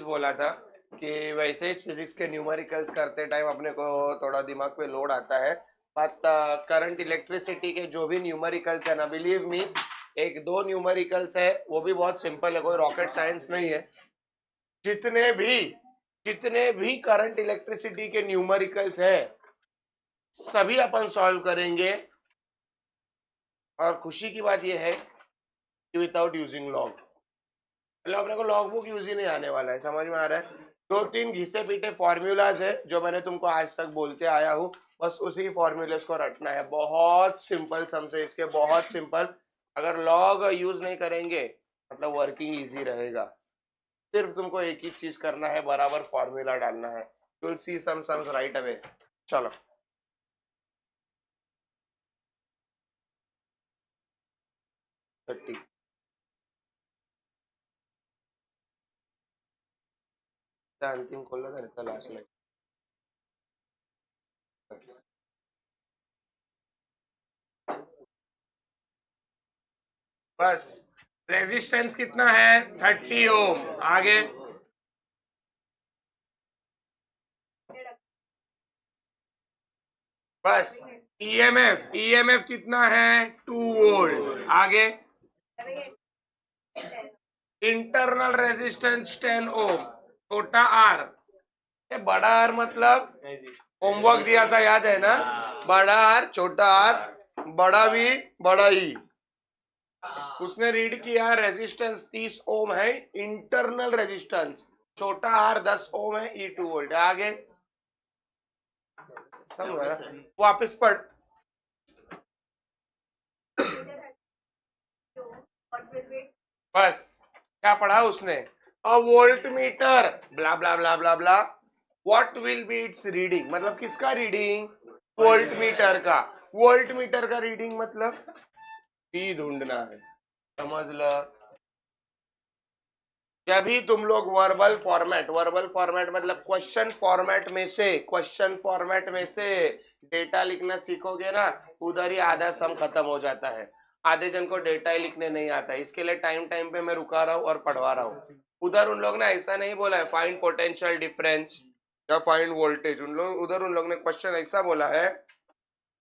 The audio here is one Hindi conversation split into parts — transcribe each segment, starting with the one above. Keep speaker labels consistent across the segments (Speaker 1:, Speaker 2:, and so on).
Speaker 1: बोला था कि वैसे ही फिजिक्स के न्यूमेरिकल्स करते टाइम अपने को थोड़ा दिमाग पे लोड आता है, बट करंट इलेक्ट्रिसिटी के जो भी न्यूमेरिकल्स है ना, बिलीव मी, एक दो न्यूमेरिकल्स है वो भी बहुत सिंपल है, कोई रॉकेट साइंस नहीं है। जितने भी जितने भी करंट इलेक्ट्रिसिटी के न्यूमेरिकल्स है सभी अपन सॉल्व करेंगे, और खुशी की बात यह है कि विदाउट यूजिंग लॉग, मतलब अपने को लॉग बुक यूज ही नहीं आने वाला है। समझ में आ रहा है? दो तीन घिसे पीटे फॉर्मूलाज है जो मैंने तुमको आज तक बोलते आया हूँ, बस उसी फॉर्मूलेस को रटना है। बहुत सिंपल समझे इसके, बहुत सिंपल। अगर लॉग यूज नहीं करेंगे मतलब वर्किंग इजी रहेगा। सिर्फ तुमको एक ही चीज करना है, बराबर फॉर्मूला डालना है। You will see some sums right away. चलो, 30 अंतिम खोलला था ना, लास्ट में बस। रेजिस्टेंस कितना है? 30 ओम। आगे बस। ईएमएफ कितना है? 2 वोल्ट। आगे इंटरनल रेजिस्टेंस 10 ओम। छोटा आर, बड़ा आर मतलब होमवर्क दिया था याद है ना? बड़ा आर, छोटा आर, बड़ा वी, बड़ा ई। उसने रीड किया रेजिस्टेंस 30 ओम है, इंटरनल रेजिस्टेंस। छोटा आर 10 ओम है, ई 2 वोल्ट। आगे समझ, वापस पढ़। बस क्या पढ़ा उसने? A voltmeter blah blah blah blah blah, what will be its reading, मतलब किसका रीडिंग? वोल्ट मीटर का। वोल्ट मीटर का रीडिंग मतलब पी ढूंढना है। समझ लो। जब भी तुम लोग वर्बल फॉर्मेट मतलब क्वेश्चन फॉर्मेट में से डेटा लिखना सीखोगे ना, उधर ही आधा सम खत्म हो जाता है। आधे जन को डेटा ही लिखने नहीं आता, इसके लिए टाइम टाइम पे मैं रुका रहा हूँ और पढ़वा रहा हूँ। उधर उन लोग ने ऐसा नहीं बोला है फाइंड पोटेंशियल डिफरेंस या फाइंड वोल्टेज, उन लोग ने क्वेश्चन ऐसा बोला है,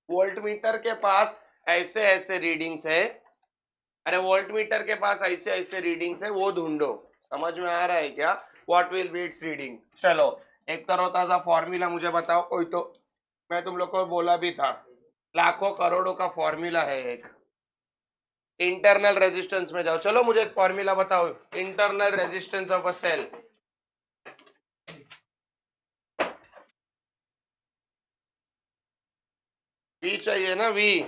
Speaker 1: वोल्ट मीटर के पास ऐसे ऐसे रीडिंग्स है, अरे वोल्ट मीटर के पास ऐसे ऐसे रीडिंग्स है, वो ढूंढो। समझ में आ रहा है क्या? What will be its reading. चलो, एक तरोताजा फॉर्मूला मुझे बताओ कोई तो। मैं तुम लोग को बोला भी था, लाखों करोड़ों का फॉर्मूला है एक। इंटरनल रेजिस्टेंस में जाओ, चलो मुझे एक फॉर्मूला बताओ, internal resistance of a cell. V चाहिए ना, वी।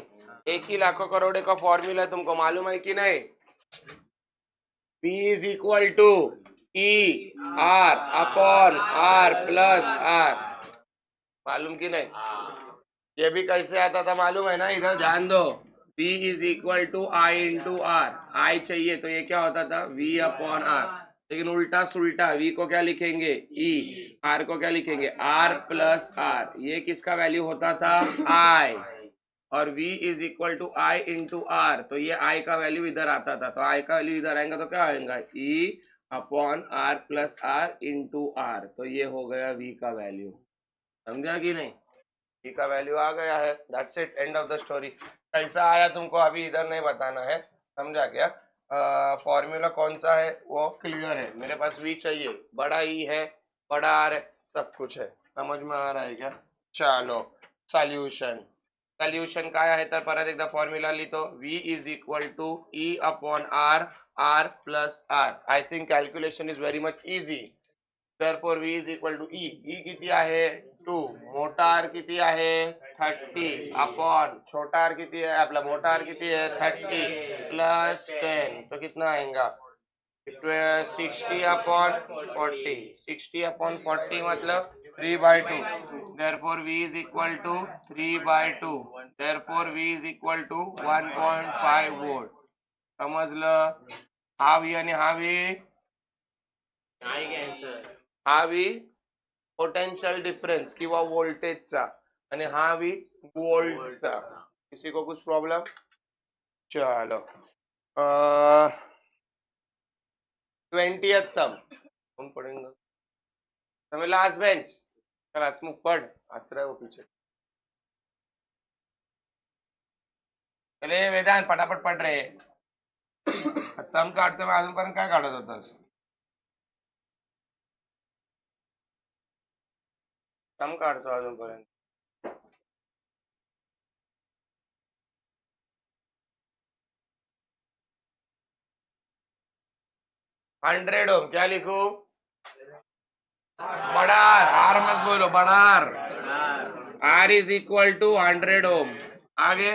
Speaker 1: एक ही लाखों करोड़ का फॉर्मूला है, तुमको मालूम है कि नहीं? V is equal to E R upon R plus R। मालूम कि नहीं? ये भी कैसे आता था मालूम है ना? इधर ध्यान दो। V is equal to I into R. I चाहिए तो ये क्या होता था? V upon R। लेकिन उल्टा सुल्टा, V को क्या लिखेंगे? E। R को क्या लिखेंगे? R plus R। ये किसका वैल्यू होता था? I। और V is equal to I into R, तो ये I का वैल्यू इधर आता था, तो I का वैल्यू इधर आएगा तो क्या आएगा? E upon R plus R into R, तो ये हो गया V का वैल्यू। समझा कि नहीं? V का वैल्यू आ गया है, that's it, end of the story. कैसा आया तुमको अभी इधर नहीं बताना है, समझा क्या? फॉर्मूला कौन सा है वो क्लियर है। मेरे पास V चाहिए, बड़ा E है, बड़ा R है, सब कुछ है। समझ में आ रहा है क्या? चलो, सॉल्यूशन। सॉल्यूशन काय आहे तर परत एकदा फॉर्म्युला लिहितो, V is equal to E upon R, R plus R। I think calculation is very much easy. therefore V is equal to E। E किती आहे? 2। मोठा R किती आहे? 30 अपॉन छोटा R किती है? आपला मोठा R किती है? 30 प्लस 10, तो कितना आएगा? 60 अपॉन 40। 60 अपॉन 40 मतलब 3/2। therefore V is equal to 3/2। therefore V is equal to 1.5 volt. समजलं? हा V आणि हा V, हा V पोटेंशियल डिफरेंस किंवा वोल्टेजचा, आणि हा भी वोल्टचा। किसी को कुछ प्रॉब्लम? चलो, 20th सम कौन पढ़ेगा? समय लास्ट बेंच, चल हसमुख पढ़, हंस रहा है वो पीछे. चले वेदांत पटापट पढ़ रहे. सम काढतो मग अजूनपर्यंत काय काढत होतास? सम काढतो अजूनपर्यंत. 100 ओम क्या लिखूं? बड़ार, आर मत बोलो, बड़ार. आर इज इक्वल टू 100 ओम. आगे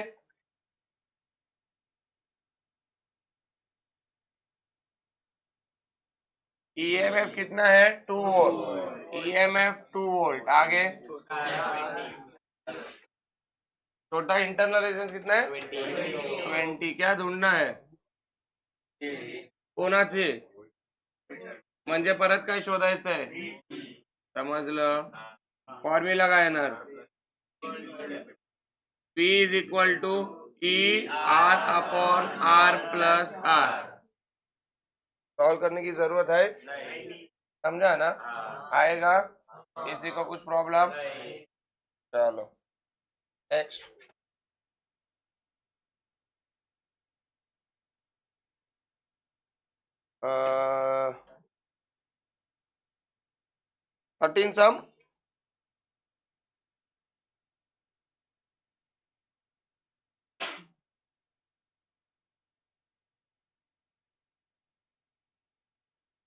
Speaker 1: ईएमएफ कितना है? 2 वोल्ट. EMF 2 volt. आगे छोटा इंटरनल रेजिस्टेंस कितना है? 20. क्या ढूंढना है? कोणाचे? म्हणजे परत काय शोधायचं आहे? समजलं. फॉर्म्युला काय येणार? P is equal to E R upon R plus R. Solve करने की जरूरत है? समझा ना? आएगा? किसी को कुछ प्रॉब्लम? चलो नेक्स्ट. 13 सम.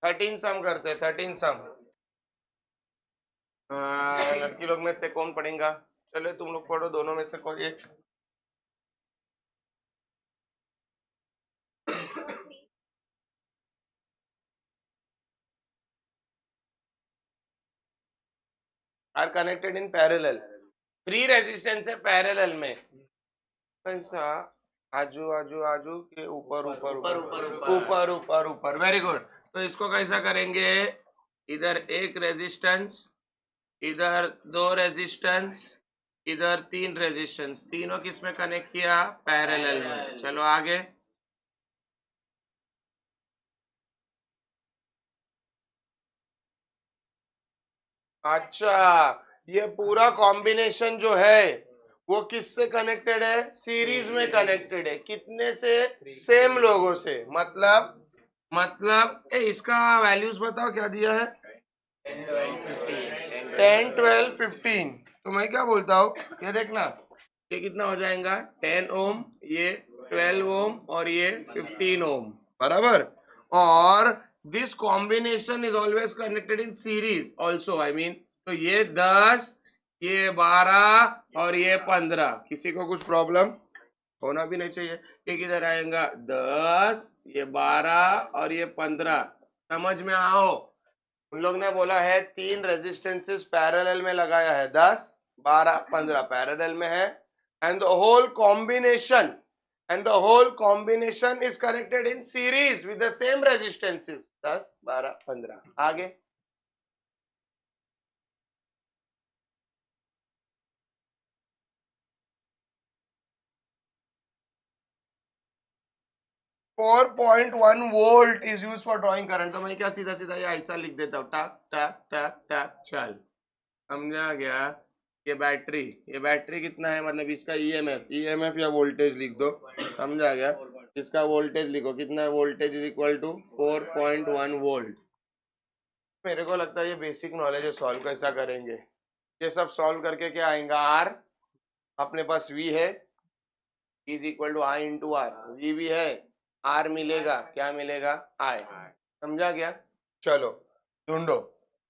Speaker 1: थर्टीन सम करते. 13 सम. लड़की लोग में से कौन पढ़ेगा? चलो तुम लोग पढ़ो, दोनों में से कोई एक. Are connected in parallel. 3 resistance है पैरेलल में. कैसा? आजू आजू आजू के ऊपर ऊपर ऊपर ऊपर ऊपर. Very good. तो इसको कैसा करेंगे? इधर एक रेजिस्टेंस, इधर 2 रेजिस्टेंस, इधर 3 रेजिस्टेंस. तीनों किस में कनेक्ट किया? पैरेलल में. चलो आगे. अच्छा, ये पूरा कॉम्बिनेशन जो है वो किससे कनेक्टेड है? सीरीज में कनेक्टेड है. कितने से? सेम लोगों से. मतलब इसका वैल्यूज बताओ क्या दिया है? 10 12 15. तो मैं क्या बोलता हूँ, ये देखना, ये कितना हो जाएगा? 10 ओम, ये 12 ओम और ये 15 ओम. बराबर. और this combination is always connected in series also. I mean, तो ये 10, ये 12 और ये 15. किसी को कुछ प्रॉब्लम होना भी नहीं चाहिए. ये किधर आएगा? 10, ये 12 और ये 15. समझ में आओ? उन लोग ने बोला है 3 रेजिस्टेंसेस पैरेलल में लगाया है. 10 12 15 पैरेलल में है. And the whole combination is connected in series with the same resistances. 10 12 15. आगे 4.1 volt is use for drawing current. तो मैं क्या सीधा सीधा ये ऐसा लिख देता हूँ, टक टक टक टक. चल समझा गया? ये बैटरी कितना है? मतलब इसका ईएमएफ या वोल्टेज लिख दो. समझा गया? इसका वोल्टेज लिखो. कितना है? Voltage is equal to 4.1 volt. मेरे को लगता है ये बेसिक नॉलेज है. सॉल्व कैसा करेंगे? ये सब सॉल्व करके क्या आएगा? आर अपने पास वी है, is equal to I into R. V भी है, आर मिलेगा. क्या मिलेगा? आई. समझा गया? चलो ढूंढो.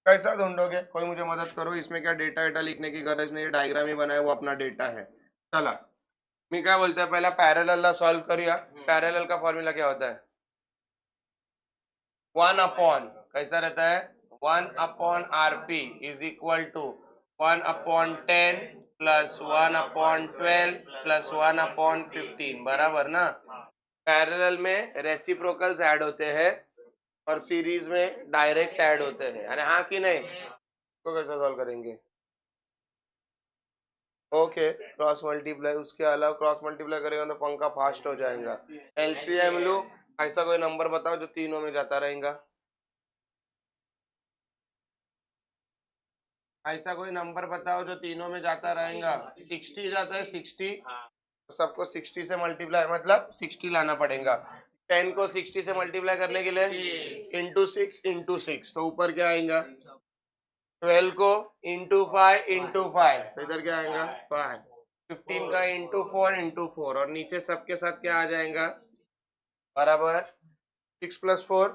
Speaker 1: कैसा ढूंढोगे? कोई मुझे मदद करो. इसमें क्या डेटा वेटा लिखने की गरज नहीं है. डायग्राम ही बनाया, वो अपना डेटा है. चला मी काय बोलतोय, पहिला पॅरलल ला सॉल्व करूया. पॅरलल का फॉर्म्यूला क्या होता है? 1 अपॉन, कैसा रहता है? 1 upon RP is equal to 1 upon 10 plus 1 upon 12 plus 1 upon 15. बराबर ना? पैरेलल में रेसिप्रोकल्स ऐड होते हैं और सीरीज में डायरेक्ट ऐड होते हैं. अरे हाँ कि नहीं? तो कैसे सॉल्व करेंगे? Okay, cross multiply. उसके अलावा क्रॉस मल्टीप्लाई करेगा तो पंखा फास्ट हो जाएगा. एलसीएम लो. ऐसा कोई नंबर बताओ जो तीनों में जाता रहेगा. ऐसा कोई नंबर बताओ जो तीनों में जाता रहेगा। 60 जाता है 60, सबको 60 से मल्टीप्लाई मतलब 60 लाना पड़ेगा। 10 को 60 से मल्टीप्लाई करने के लिए इंटू सिक्स तो ऊपर क्या आएगा। 12 को इंटू 5 तो इधर क्या आएगा 5। 15 का इंटू 4 और नीचे सबके साथ क्या आ जाएगा बराबर 6 + 4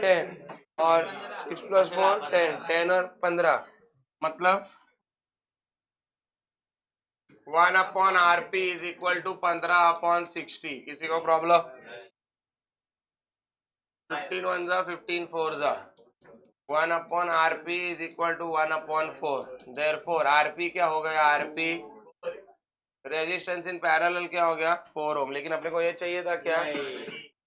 Speaker 1: 10 और 6 + 4 10 और 15 मतलब 1/RP = 15/60। किसी को प्रॉब्लम। 15 1 जा 15 4 जा 1/RP = 1/4। देयरफॉर RP क्या हो गया, RP रेजिस्टेंस इन पैरेलल क्या हो गया 4 ओम। लेकिन अपने को ये चाहिए था क्या,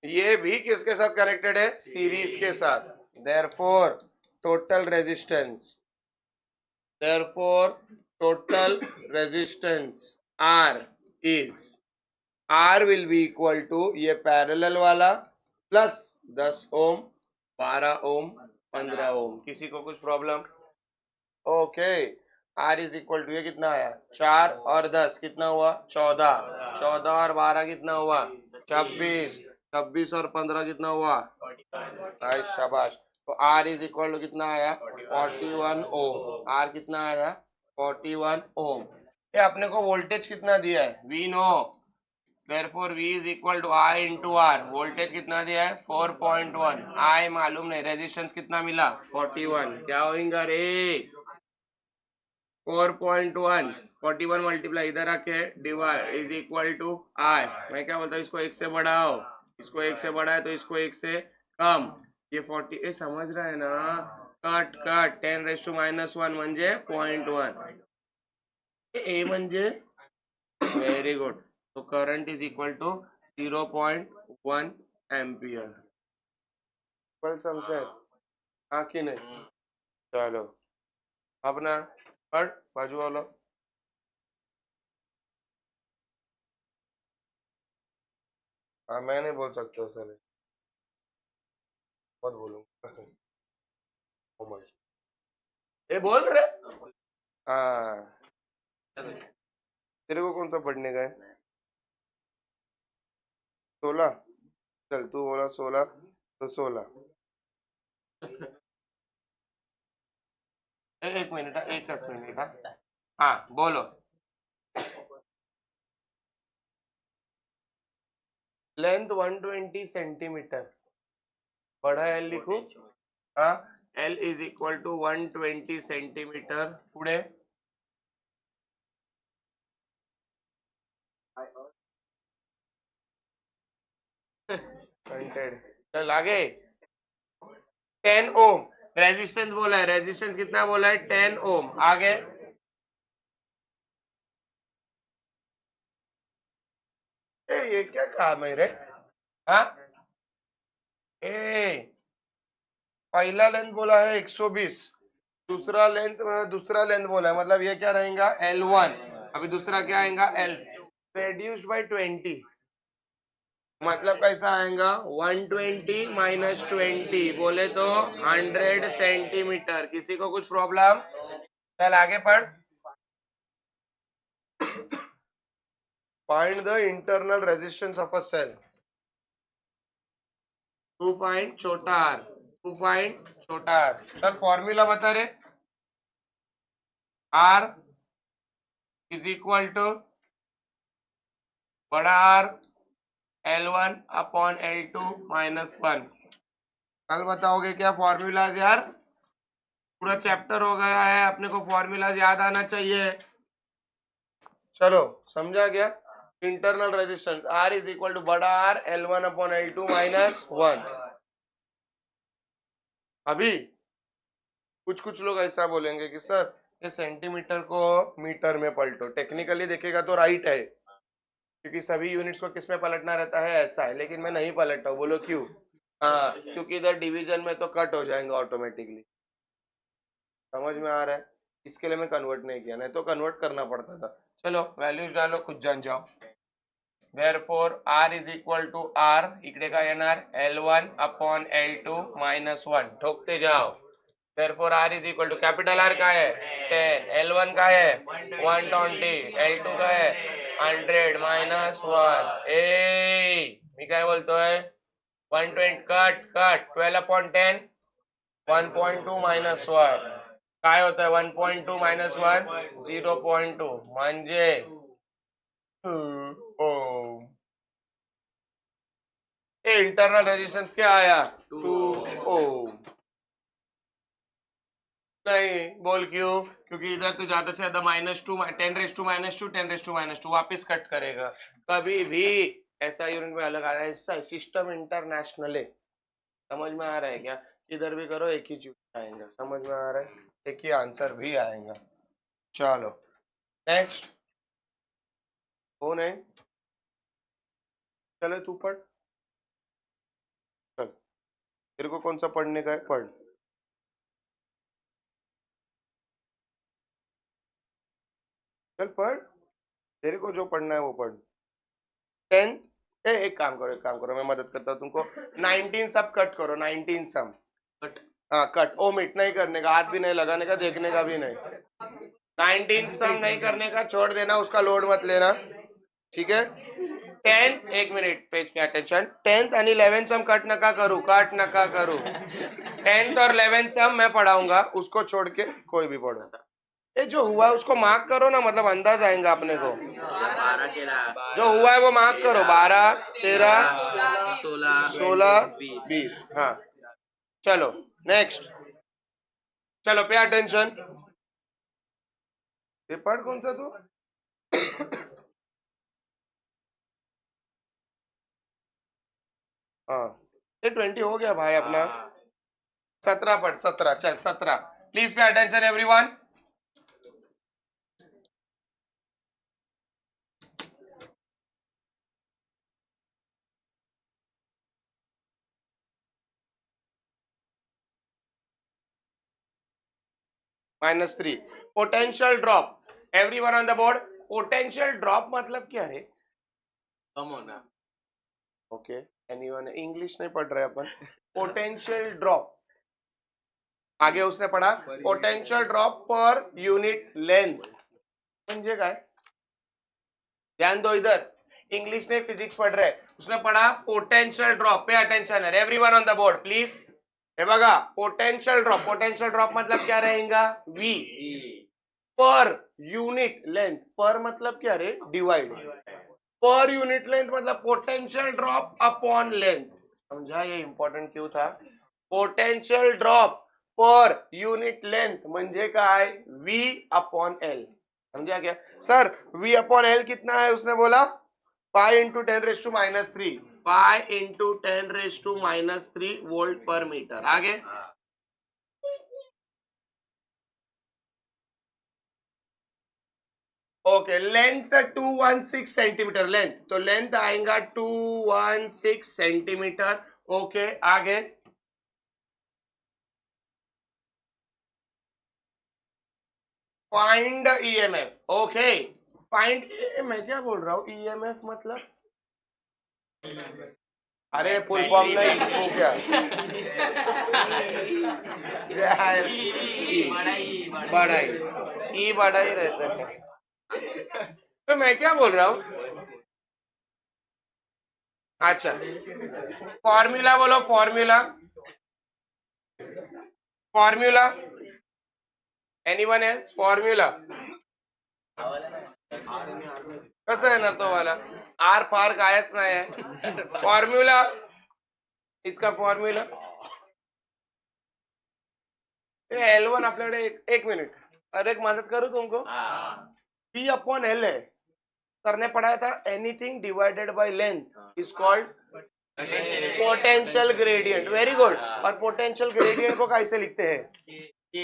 Speaker 1: ये भी किसके साथ कनेक्टेड है, सीरीज के साथ। Therefore total resistance R will be equal to ये पैरेलल वाला प्लस 10 ओम 12 ओम 15 ओम। किसी को कुछ problem. Okay R is equal to ये कितना आया 4 और 10 कितना हुआ 14। 14 और 12 कितना हुआ 26। 26 और 15 कितना हुआ शाबाश। तो R इज इक्वल टू कितना आया 41 ओम। R कितना आया 41 ओम। ये अपने को वोल्टेज कितना दिया है we know. Therefore V is equal to I into R। Voltage कितना दिया है 4.1। I मालूम नहीं, रेजिस्टेंस कितना मिला 41। क्या होगा रे 4.1 41 मल्टीप्लाई इधर आके divide is equal to I। मैं क्या बोलता हूँ इसको 1 से बढ़ाओ, इसको 1 से बढ़ाए तो इसको 1 से कम। ये 40 समझ रहा है ना। कट 10⁻⁻1 म्हणजे 0.1 ए म्हणजे व्हेरी गुड। तो current is equal to 0.1 ampere. कल समझे हाँ कि नहीं। चलो अपना हट बाजू वाला हाँ मैं नहीं बोल सकता सर, मत बोलूंगा। ये बोल रहे हाँ। तेरे को कौन सा पढ़ने का है 16। चल तू बोला 16 तो 16। एक मिनट एक मिनट हाँ बोलो। लेंथ 120 सेंटीमीटर, बड़ा एल लिखू हाँ। L is equal to 120 centimetre. पुढे चल आगे 10 ओम रेजिस्टेंस बोला है। रेजिस्टेंस कितना बोला है 10 ओम। आगे ये क्या काम है रे हाँ। ए पहला लेंथ बोला है 120, दूसरा लेंथ बोला है मतलब ये क्या रहेगा L1। अभी दूसरा क्या आएगा L रेड्यूस्ड बाय 20 मतलब कैसा आएगा 120 माइनस 20 बोले तो 100 सेंटीमीटर। किसी को कुछ प्रॉब्लम। चल आगे पढ़। Find the internal resistance of a cell. To find छोटा r, टू फाइंड छोटा r। सर फॉर्मूला बता रहे R इज इक्वल टू बड़ा R L1/L2 -1। कल बताओगे क्या फॉर्मूलाज यार, पूरा चैप्टर हो गया है अपने को फॉर्मूलाज याद आना चाहिए। चलो समझा क्या। Internal resistance R is equal to बड़ा R L1/L2 -1। अभी कुछ लोग ऐसा बोलेंगे कि सर ये सेंटीमीटर को मीटर में पलटो। टेक्निकली देखेगा तो राइट है क्योंकि सभी यूनिट्स को किस में पलटना रहता है ऐसा है, लेकिन मैं नहीं पलटता हूँ। बोलो क्यों। हाँ क्योंकि इधर डिवीजन में तो कट हो जाएंगे ऑटोमेटिकली। समझ में आ रहा है, इसके लिए मैं कन्वर्ट नहीं किया, नहीं तो कन्वर्ट करना पड़ता था। चलो वैल्यूज डालो खुद जान जाओ। Therefore R is equal to R इकडे का येणार L1/L2 -1 ठोकते जाओ। therefore r is equal to capital R का है 10, L1 का है 120, L2 का है 100 माइनस 1. मी काय बोलतोय 120 कट कट 12/10 1.2 माइनस 1 काय होत आहे 1.2 माइनस 1 0.2 म्हणजे ओम. इंटरनल रेजिस्टेंस क्या आया 2 ओम. नहीं बोल क्यों क्योंकि इधर तो ज्यादा से ज्यादा -2 10⁻², 10⁻², वापिस कट करेगा. कभी भी ऐसा यूनिट में अलग आ रहा है. ऐसा सिस्टम इंटरनेशनल है. समझ में आ रहा है क्या. इधर भी करो एक ही चीज आएगा. समझ में आ रहा है. एक ही आंसर भी आएगा. चलो नेक्स्ट. कौन है. चले तू पढ़. चल तेरे को कौन सा पढ़ने का है पढ़. चल पढ़. तेरे को जो पढ़ना है वो पढ़. 10th. एक काम करो मैं मदद करता हूँ तुमको. 19 सब कट करो. 19 सम कट. हाँ कट. ओमिट नहीं करने का. हाथ भी नहीं लगाने का. देखने का भी नहीं. 19 सम नहीं करने का. छोड़ देना. उसका लोड मत लेना. ठीक है. 10 एक minute page pay attention. 10th आणि 11th सम कट नका करू. 10th और 11th सम मैं पढ़ाऊंगा. उसको छोड़ के कोई भी पढ़ो. ये जो हुआ है उसको मार्क करो ना. मतलब अंदाज आएगा अपने को. जो हुआ है वो मार्क करो. 12 13 16 20. हाँ चलो नेक्स्ट. चलो पे अटेंशन. पेपर कौन सा तू. हाँ ये 20 हो गया भाई अपना. 17 पढ़. 17 चल 17. Please pay attention everyone. -3 potential drop. Everyone on the board. Potential drop मतलब क्या है. कम होना. Okay anyone. इंग्लिश नहीं पढ़ रहे अपन. पोटेंशियल ड्रॉप आगे उसने पढ़ा. Potential drop per unit length म्हणजे काय. ध्यान दो इधर. इंग्लिश में फिजिक्स पढ़ रहे. उसने पढ़ा पोटेंशियल ड्रॉप. पे अटेंशन है everyone on the board please. हे बघा पोटेंशियल ड्रॉप. पोटेंशियल ड्रॉप मतलब क्या रहेगा V पर यूनिट लेंथ. पर मतलब क्या रे डिवाइड. पर यूनिट लेंथ मतलब पोटेंशियल ड्रॉप अपॉन लेंथ. समझा ये इंपॉर्टेंट क्यों था. Potential drop per unit length म्हणजे काय V अपॉन L. समझा क्या सर. V अपॉन L कितना है उसने बोला 5 × 10⁻³ 5 × 10⁻³ वोल्ट पर मीटर. आगे ओके. Length 216 centimetre. लेंथ तो लेंथ आएगा 216 सेंटीमीटर. ओके आगे फाइंड EMF. Okay find. मैं क्या बोल रहा हूँ EMF मतलब. अरे फुल फॉर्म नहीं वो क्या. बढ़ाई. ई बढ़ाई रहता है. तो मैं क्या बोल रहा हूँ. अच्छा फॉर्मूला बोलो. Formula. Formula. Anyone else. Formula कसं येणार तो वाला. आर फार कायच नाही आहे. फॉर्म्युला. इसका फॉर्म्युला L1 आपल्याकडे. एक मिनिट. अरे एक मदत करू तुमको. P अपॉन L है. सर ने पढ़ाया था anything divided by length is called potential gradient. Very good. और पोटेंशियल ग्रेडियंट को कैसे लिखते हैं.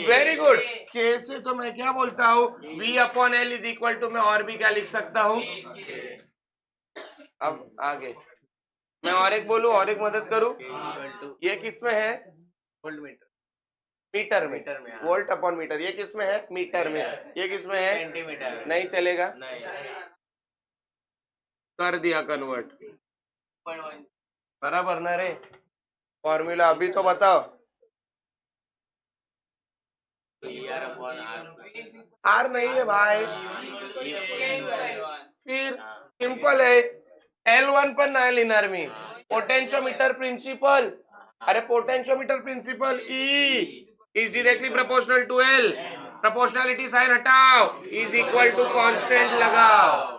Speaker 1: Very good. कैसे तो मैं क्या बोलता हूँ V upon L is equal to. मैं और भी क्या लिख सकता हूँ. अब आगे मैं और एक बोलूं और एक मदद करूं. ये किस में है वोल्ट मीटर. मीटर में. Volt upon metre. ये किस में है मीटर में. ये किस में है सेंटीमीटर. नहीं चलेगा. कर दिया कन्वर्ट. बराबर ना रे. फॉर्मूला अभी तो बताओ. आर नहीं है भाई, फिर सिंपल है, L1 पण नाही लिहिणार मी, पोटेन्शियोमीटर प्रिन्सिपल. अरे potentiometer principle E is directly proportional to L, proportionality sign हटाओ, इज इक्वल टू कांस्टेंट लगाओ.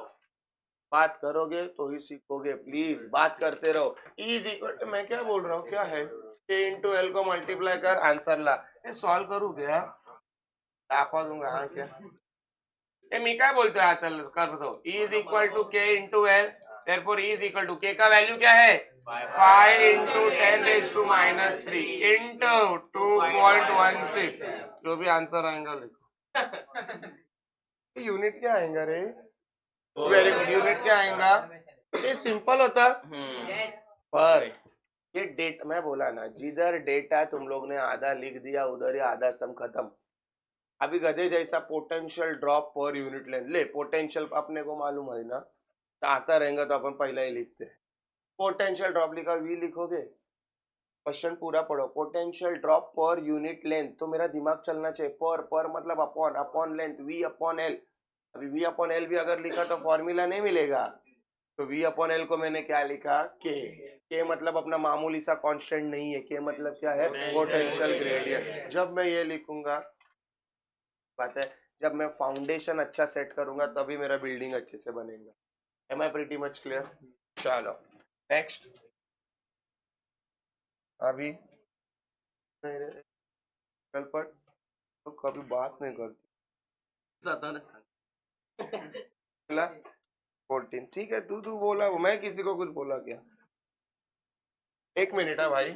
Speaker 1: बात करोगे तो ही सीखोगे, प्लीज बात करते रहो. E इज इक्वल, मैं क्या बोल रहा हूँ, क्या है, K इंटू L को मल्टीप्लाई कर आंसर ला. सॉल्व करू क्या, दाखवा दूंगा. हाँ क्या मी काय बोलतोय, हा चल कर दो. E is equal to K into L, therefore E is equal to K का वैल्यू क्या है, 5 इंटू 10⁻³ इंटू 2.16, जो भी आंसर आएगा लिखो. यूनिट क्या आएगा रे, वेरी गुड, यूनिट क्या आएगा, ये सिंपल होता. पर ये डेट मैं बोला ना, जिधर डेटा तुम लोग ने आधा लिख दिया उधर ही आधा सम खत्म. अभी गधे जैसा potential drop per unit length ले, पोटेंशियल अपने को मालूम है ना, तो आता रहेगा तो अपन पहला ही लिखते हैं. पोटेंशियल ड्रॉप लिखा, वी लिखोगे, क्वेश्चन पूरा पढ़ो. Potential drop per unit length, तो मेरा दिमाग चलना चाहिए, पर मतलब upon, upon length V upon L. अभी वी अपॉन एल भी अगर लिखा तो फॉर्मूला नहीं मिलेगा, तो वी अपॉन एल को मैंने क्या लिखा, के मतलब अपना मामूली सा कांस्टेंट नहीं है, के मतलब क्या है, पोटेंशियल ग्रेडियंट. जब मैं ये लिखूंगा, बात है, जब मैं फाउंडेशन अच्छा सेट करूंगा तभी मेरा बिल्डिंग अच्छे से बनेगा. Am I pretty much clear. चलो नेक्स्ट. अभी कल पर तो कभी बात नहीं करती. 14, ठीक है, तू बोला, मैं किसी को कुछ बोला क्या. एक मिनट है भाई.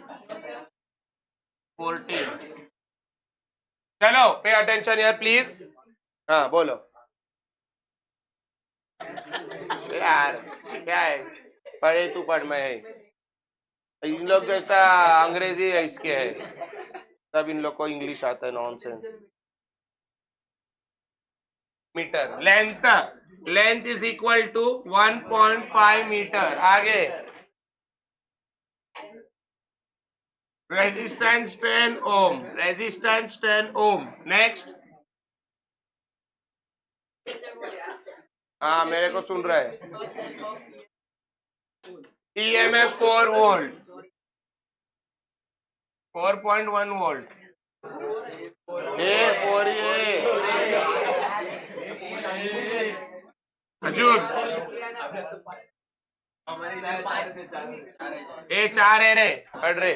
Speaker 1: 14, चलो पे अटेंशन यार प्लीज. हाँ बोलो यार, क्या है, पढ़े तू पढ़, मैं है. इन लोग जैसा अंग्रेजी है इसके है, तब इन लोग को इंग्लिश आता है. Nonsense. Metre length, length is equal to 1.5 metre. आगे resistance 10 ohm, resistance 10 ohm. Next. हाँ मेरे को सुन रहा है. EMF 4 volt, 4.1 volt. ए 4 हजूर, ए 4 है रे, पढ़ रे.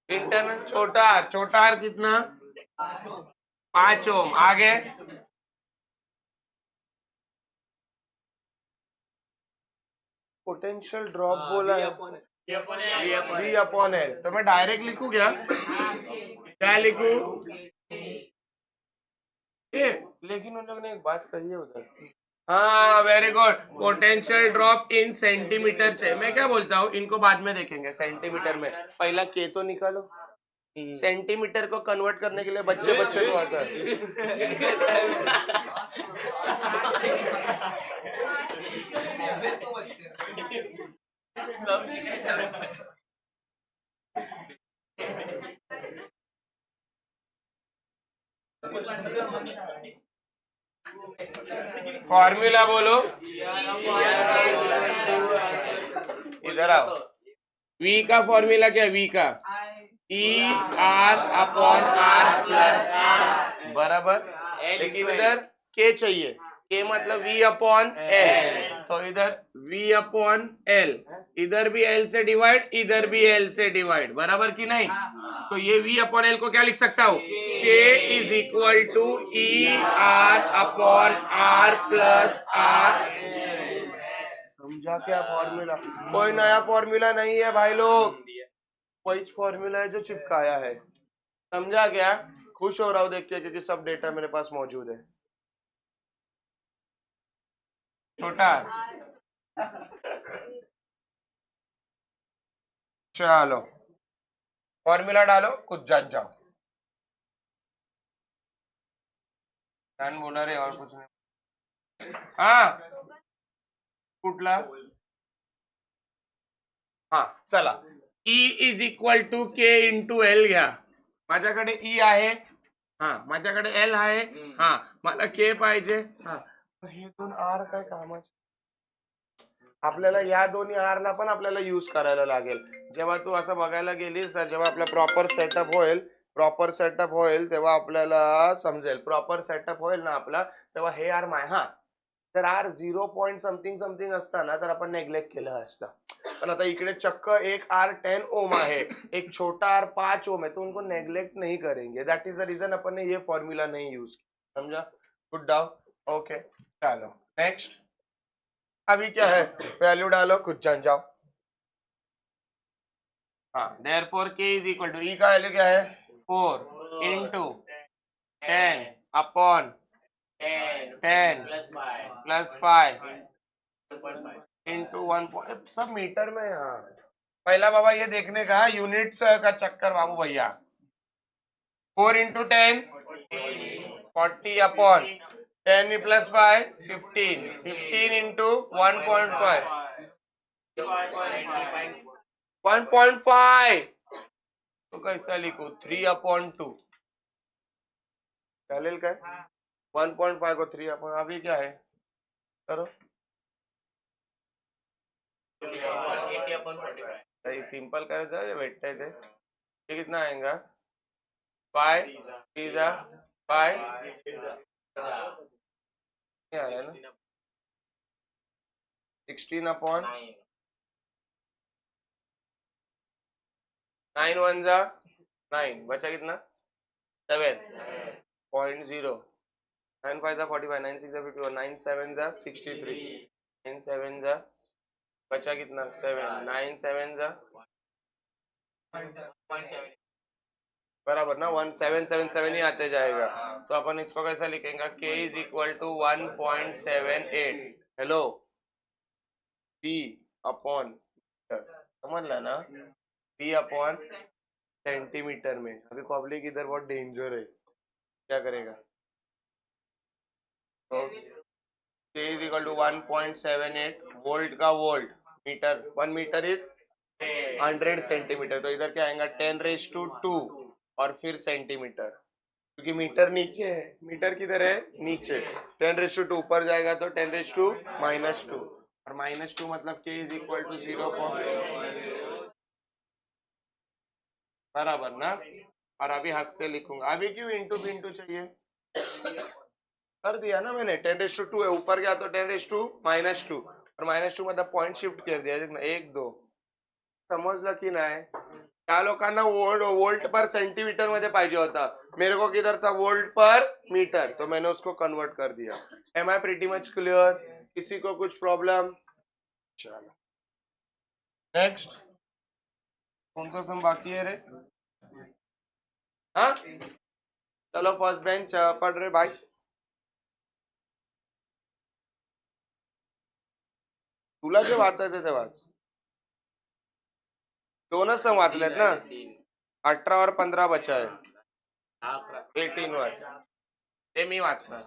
Speaker 1: इंटरनल छोटा, छोटा आर कितना, 5 ओम. आगे पोटेंशियल ड्रॉप बोला है, V अपॉन एल, तो मैं डायरेक्ट लिखूं क्या, क्या लिखूं. लेकिन उन लोग ने एक बात कही है उधर. हाँ very good, potential drop in centimetre से. मैं क्या बोलता हूँ, इनको बाद में देखेंगे. सेंटीमीटर में पहला के तो निकालो. सेंटीमीटर को कन्वर्ट करने के लिए बच्चे को आता है. फॉर्मूला बोलो, इधर आओ. V का फॉर्मूला क्या, V का ER अपॉन R प्लस बराबर. लेकिन इधर K चाहिए, K मतलब V अपॉन L, तो इधर V अपॉन L, इधर भी L से डिवाइड, इधर भी L से डिवाइड, बराबर कि नहीं. तो ये V अपॉन L को क्या लिख सकता हूँ, K is equal to ER upon R plus R. समझा क्या फॉर्मूला, कोई नया फॉर्मूला नहीं है भाई लोग, वही फॉर्मूला है जो चिपकाया है. समझा क्या, खुश हो रहा हूं देख के, क्योंकि सब डेटा मेरे पास मौजूद है. छोटा चलो फॉर्मूला डालो, कुछ जान जाओ. जान बोला रे, और कुछ नहीं. हाँ कुठला, हाँ चला. E is equal to K into L घ्या. माझ्याकडे ई आहे, हा माझ्याकडे एल आहे, हा मला के पाहिजे, हा हे दोन आर काय कामाचे? आपल्याला या दोन्ही आर ला पण आपल्याला यूज करायला लागेल. जेव्हा तू असं बघायला गेलीस तर जेव्हा आपला प्रॉपर सेटअप होईल तेव्हा आपल्याला समजेल. प्रॉपर सेटअप होईल ना आपला, तेव्हा हे आर हा जर आर 0 समथिंग समथिंग असता ना तर आपण नेग्लेक्ट केलं असतं. पण आता इकडे चक्क एक आर 10 ओम आहे, एक छोटा आर 5 ओम है, तो उनको नेग्लेक्ट नहीं करेंगे. दैट इज द रीजन अपन ने ये फॉर्मूला नहीं यूज किया. समझा? Good down. ओके चलो नेक्स्ट. अभी क्या है, वैल्यू डालो, खुद जान जाओ. हाँ देयरफॉर के इज इक्वल टू, ई का वैल्यू क्या है 4 इंटू 10 अपॉन 10 प्लस 5 इंटू 1. सब मीटर में. हाँ पहला बाबा ये देखने का यूनिट्स का चक्कर बाबू भैया. 4 इंटू 10 40 अपॉन 10 प्लस 5 15. 15 इंटू 1.5 1.5. तो कैसा लिखू 3/2 चालेल काय? 1.5 को 3/, अभी क्या है करो सिंपल करायचं आहे, भेटतंय ते. ये कितना आएगा 5 पिज्जा 5 आया ना 16 अपॉन 9 1 जा 9, बचा कितना 7.0. 9 5 जा 45, 9 6 जा 51, 9 7 जा 63, 9 7 जा बचा कितना 7, 9 7 जा बराबर ना 1777 ही आते जाएगा. तो अपन इसको कैसा लिखेंगे, k is equal to 1.78. Hello p upon समझ ना, p अपॉन सेंटीमीटर में. अभी पब्लिक इधर बहुत डेंजर है, क्या करेगा. तो k is equal to 1.78 volt का volt, metre 1 metre is 100 centimetre. तो इधर क्या आएगा 10⁻², और फिर सेंटीमीटर, क्योंकि मीटर नीचे है, मीटर किधर है नीचे. 10⁻² ऊपर जाएगा तो 10⁻², और -2 मतलब k इज इक्वल टू 0. बराबर ना. और अभी हक से लिखूंगा. अभी क्यों इंटू बिंटू चाहिए, कर दिया ना मैंने. 10⁻² है, ऊपर गया तो 10⁻², और -2 मतलब पॉइंट शिफ्ट कर दिया. 1 2 समजलं की नाही. त्या लोकांना वोल्ट पर सेंटीमीटर मध्ये पाहिजे होता, मेरे को किधर था वोल्ट पर मीटर, तो मैंने उसको कन्वर्ट कर दिया. Am I pretty much clear, किसी को कुछ प्रॉब्लम. चलो नेक्स्ट. कौन सा सम बाकी है रे. हाँ चलो फर्स्ट बेंच पढ़ रहे भाई. तुला जे वाचायचं ते वाच. दोनच सम वाचलेत ना, 18 और 15 बचा है. 18 वाच, ते मी वाचणार.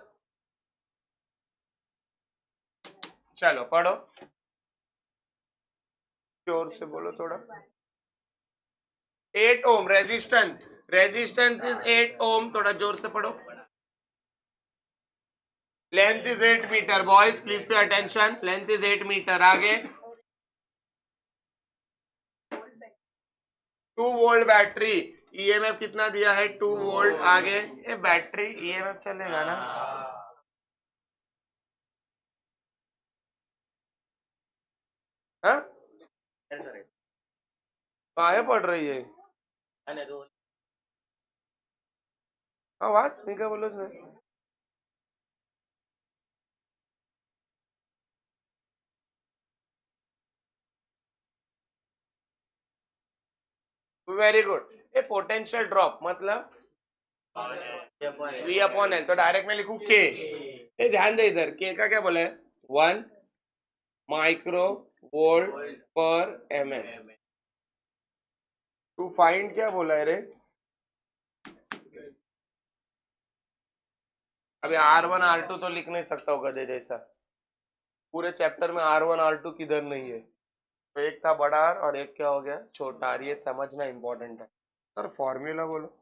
Speaker 1: चलो पढ़ो, जोर से बोलो थोड़ा. 8 ओम रेजिस्टेंस इज 8 ओम. थोड़ा जोर से पढ़ो. Length is 8 metre. Boys please pay attention, length is 8 metre. आगे 2 वोल्ट बैटरी, ईएमएफ कितना दिया है 2 वोल्ट. आगे ये बैटरी ईएमएफ चलेगा ना. हाँ काहे पढ़ रही है. हाँ वाच, मी काय बोललोच नाही. Very good. ये पोटेंशियल ड्रॉप मतलब V अपॉन एल, तो डायरेक्ट मैं लिखू के. ये ध्यान दे इधर, के का क्या बोला है 1 माइक्रो वोल्ट पर mm. तू फाइंड क्या बोला है रे. अभी R1 R2 तो लिख नहीं सकता हो गधे जैसा. पूरे चैप्टर में R1 R2 किधर नहीं है. तो एक था बड़ा आर और एक क्या हो गया छोटा आर. ये समझना इंपॉर्टेंट है. सर फॉर्मूला बोलो.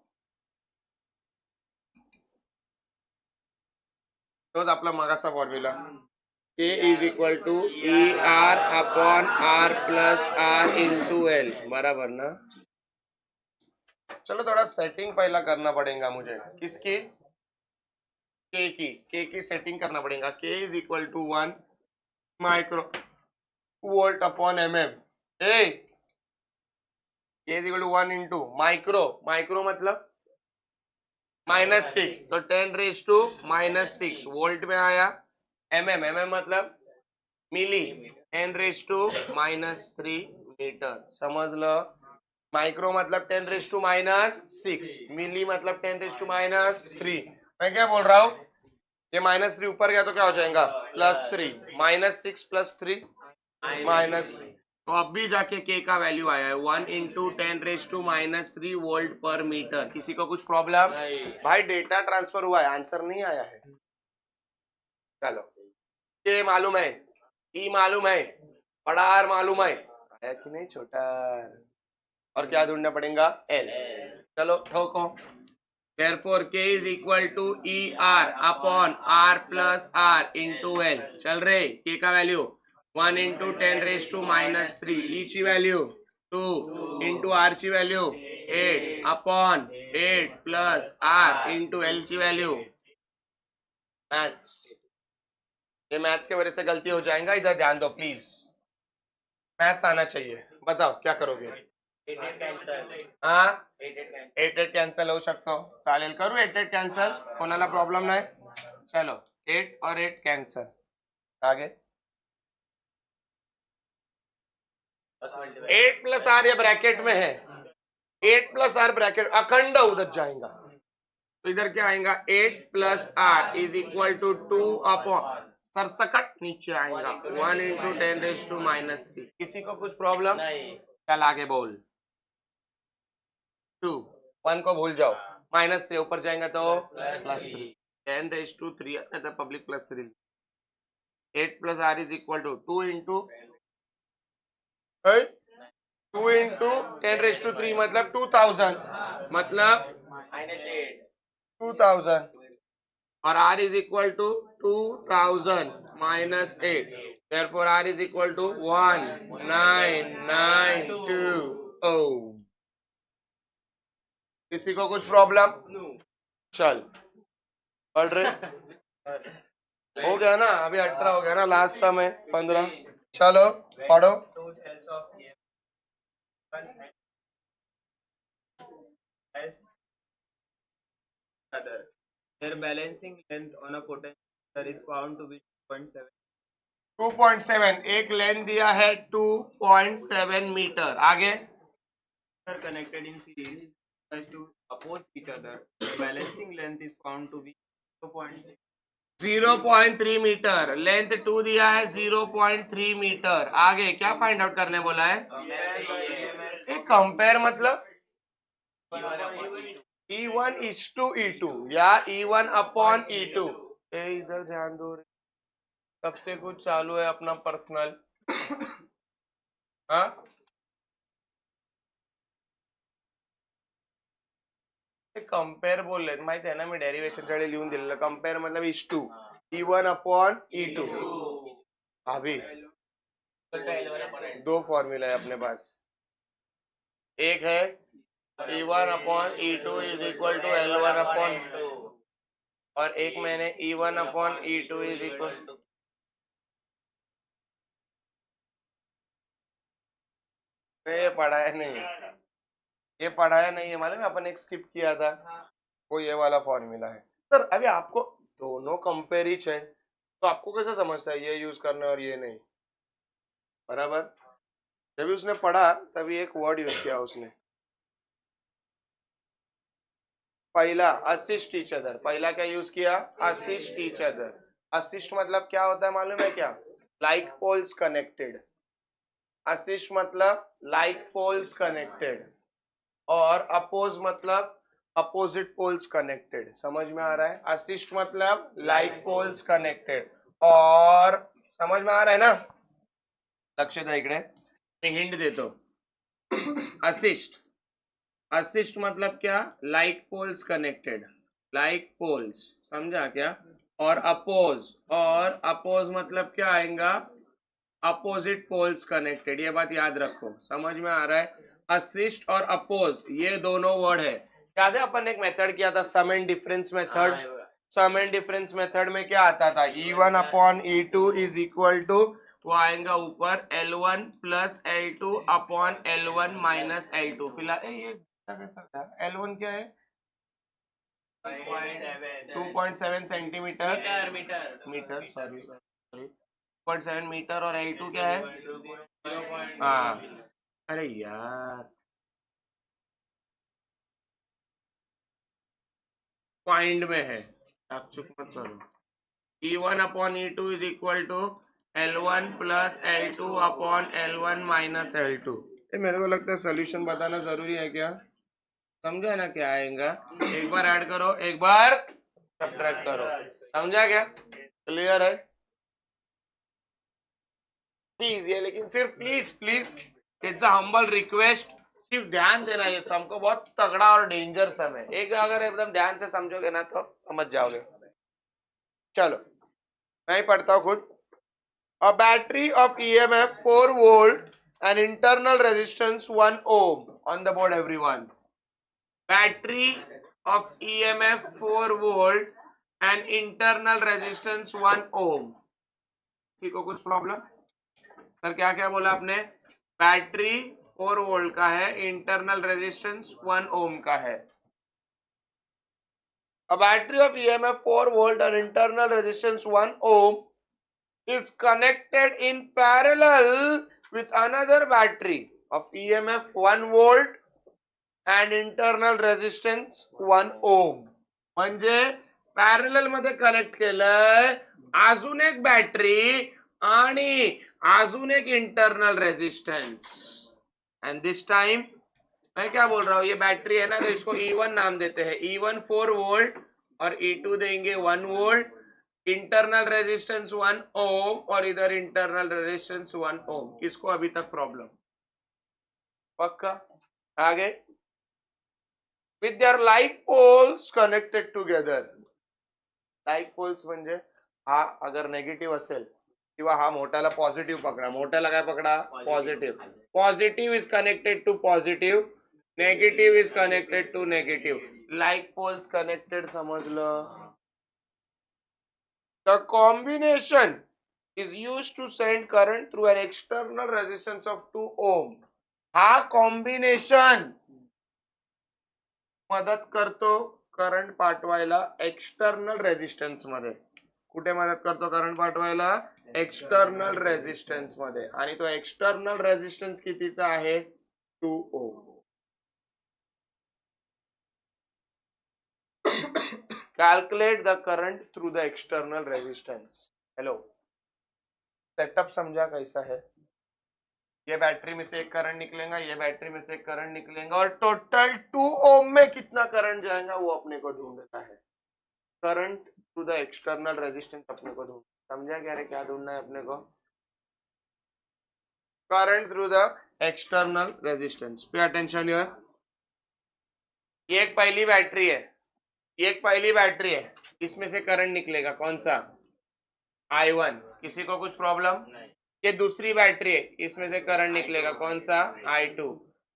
Speaker 1: तोच आपला मागासचा formula K is equal to E R upon R plus R into L, बराबर ना। चलो थोड़ा सेटिंग पहला करना पड़ेगा मुझे, किसकी? K की सेटिंग करना पड़ेगा। K is equal to 1 micro volt upon mm। ए K is equal to 1 into micro मतलब -6, तो 10⁻⁻6 वोल्ट में आया। mm मतलब मिली, 10⁻⁻3 मीटर, समझ लो। माइक्रो मतलब 10⁻⁻6, मिली मतलब 10⁻⁻3। मैं क्या बोल रहा हूँ, ये -3 ऊपर गया तो क्या हो जाएगा? +3, -6 + 3 -3। तो अब भी जाके K का वैल्यू आया है 1 इंटू 10⁻⁻3 वोल्ट पर मीटर। किसी को कुछ प्रॉब्लम? भाई डेटा ट्रांसफर हुआ है, आंसर नहीं आया है। चलो, K मालूम है, E मालूम है, बड़ा R मालूम है कि नहीं छोटा? और क्या ढूंढना पड़ेगा? L। चलो ठोको। Therefore K is equal to ER upon R plus R into L। चल रहे K का वैल्यू 1 into 10⁻⁻3, E ची वैल्यू 2 into R ची value 8 upon 8 plus R into L ची वैल्यू। मैथ्स, ये मैथ्स के वजह से गलती हो जाएगा, इधर ध्यान दो प्लीज। मैथ्स आना चाहिए, बताओ क्या करोगे? 8 कॅन्सल होऊ शकतो, चालेल करू 8 कॅन्सल, कोणाला प्रॉब्लेम नाही। चलो 8 और 8 कैंसल, आगे 8 प्लस आर ये ब्रैकेट में है, 8 प्लस आर ब्रैकेट अखंड उधर जाएगा, तो इधर क्या आएगा? 8 plus R is equal to 2 upon सरसकट नीचे आएगा 1 इंटू 10⁻⁻3। किसी को कुछ प्रॉब्लम? चल आगे बोल। 2 1 को भूल जाओ, -3 ऊपर जाएगा तो +3, 10⁻3 तो public +3। 8 plus R is equal to 2 into 10⁻3 मतलब 2000, मतलब -8 2000, और r is equal to 2000 -8, therefore r is equal to 1992। किसी को कुछ प्रॉब्लम? चल पढ़ रहे हो गया ना, अभी 18 हो गया ना, लास्ट समय 15। चलो पढ़ो।
Speaker 2: Their balancing length on a potentiometer is found to be 2.7.
Speaker 1: 2.7, एक लेंथ दिया है 2.7 मीटर। आगे
Speaker 2: Are connected in series as to oppose each other. The balancing length is found to be
Speaker 1: 0.3 metre, length 2 दिया है 0.3 मीटर। आगे क्या फाइंड आउट करने बोला है? कंपेयर मतलब E1 is to E2 या E1 अपॉन E2। इधर ध्यान दो, कब से कुछ चालू है अपना पर्सनल? हाँ कंपेयर बोलले माहिती आहे ना, मी डेरिवेशन कडे लिहून दिलेलं। कंपेयर मतलब is to E1 upon E2। अभी 2 फॉर्मूला है अपने पास, एक है E1 upon E2 is equal to L1 upon, और एक मैंने E1 upon E2 is equal to, ये पढ़ाया नहीं, ये पढ़ाया नहीं है मालूम है, अपन एक स्किप किया था, वो ये वाला फॉर्मूला है। सर अभी आपको दोनों कंपेयर ही है, तो आपको कैसे समझता है ये यूज करना और ये नहीं? बराबर, जब भी उसने पढ़ा तभी एक वर्ड यूज किया उसने, पहला असिस्ट ईच अदर। पहला क्या यूज किया? Assist each other. असिस्ट मतलब क्या होता है मालूम है क्या? Like poles connected. असिस्ट मतलब लाइक पोल्स कनेक्टेड, और अपोज मतलब अपोजिट पोल्स कनेक्टेड। समझ में आ रहा है? असिस्ट मतलब लाइक पोल्स कनेक्टेड, और समझ में आ रहा है ना? लक्ष द्या इकडे, मी हिंट देतो। असिस्ट, असिस्ट मतलब क्या? Like poles connected, like poles, समझा क्या? और अपोज मतलब क्या आएगा, अपोजिट पोल्स कनेक्टेड। ये बात याद रखो, समझ में आ रहा है। असिस्ट और अपोज ये दोनों वर्ड है। याद है अपन ने एक मेथड किया था, sum and difference method. Sum and difference method में क्या आता था, E1 upon E2 is equal to, वो आएगा ऊपर L1 plus L2 upon L1 minus L2। फिलहाल ये कैसा, L1 क्या है, 2.7 सेंटीमीटर मीटर, सॉरी 2.7 मीटर, और L2 क्या है, हाँ। अरे यार, पॉइंट में है, आप चुप मत करो। E1 upon E2 is equal to L1 plus L2 upon L1 minus L2। ये मेरे को लगता है सोल्यूशन बताना जरूरी है क्या, समझा ना क्या आएगा। एक बार ऐड करो, एक बार सब्ट्रैक्ट करो, समझा क्या, क्लियर है। प्लीज ये, लेकिन सिर्फ please please, it's a humble request, सिर्फ ध्यान देना, ये सम को बहुत तगड़ा और डेंजर सम है। एक अगर एकदम ध्यान से समझोगे ना तो समझ जाओगे। चलो मैं ही पढ़ता हूँ खुद। A battery of EMF 4 volt and internal resistance 1 ohm on the board everyone. Battery of EMF 4 volt and internal resistance 1 ohm. किसी को कुछ प्रॉब्लम, सर क्या क्या बोला आपने, बैटरी 4 वोल्ट का है, इंटरनल रेजिस्टेंस 1 ओम का है। A battery of EMF 4 volt and internal resistance 1 ohm is connected in parallel with another battery of EMF 1 volt and internal resistance 1 ohm. म्हणजे पॅरलल मध्ये कनेक्ट केलंय अजून एक बॅटरी आणि अजून एक internal resistance. And this time मैं क्या बोल रहा हूँ, ये बैटरी है ना, तो इसको E1 नाम देते हैं। E1 4 वोल्ट और E2 देंगे 1 वोल्ट, इंटरनल रेजिस्टेंस 1 ओम और इधर इंटरनल रेजिस्टेंस 1 ओम। किसको अभी तक प्रॉब्लम, पक्का, आगे। With their like poles connected together. Like poles म्हणजे हा अगर नेगेटिव्ह असेल किंवा हा मोठ्याला पॉझिटिव्ह पकडा, मोठ्याला काय पकडा, positive, positive is connected to positive, negative is connected to negative. Like poles connected, समजलं। The combination is used to send current through an external resistance of 2 ohm. हा कॉम्बिनेशन मदत करतो करंट पाठवायला एक्सटर्नल रेजिस्टन्स मध्ये। कुठे मदत करतो करंट पाठवायला, एक्सटर्नल रेजिस्टन्स मध्ये, आणि तो एक्सटर्नल रेजिस्टन्स कितीचा आहे, 2 ohm. Calculate the current through the external resistance. Hello, setup समझा कैसा है। ये बैटरी में से एक करंट निकलेगा, ये बैटरी में से एक करंट निकलेगा, और टोटल 2 ओम में कितना करंट जाएगा वो अपने को ढूंढना है। Current to the external resistance अपने को ढूंढना, समझा क्या रे, क्या ढूंढना है अपने को, current through the external resistance. Pay attention here. ये एक पहली बैटरी है, ये एक पहली बैटरी है, इसमें से करंट निकलेगा कौन सा, I1। किसी को कुछ प्रॉब्लम, ये दूसरी बैटरी है, इसमें से करंट निकलेगा कौन सा, I2।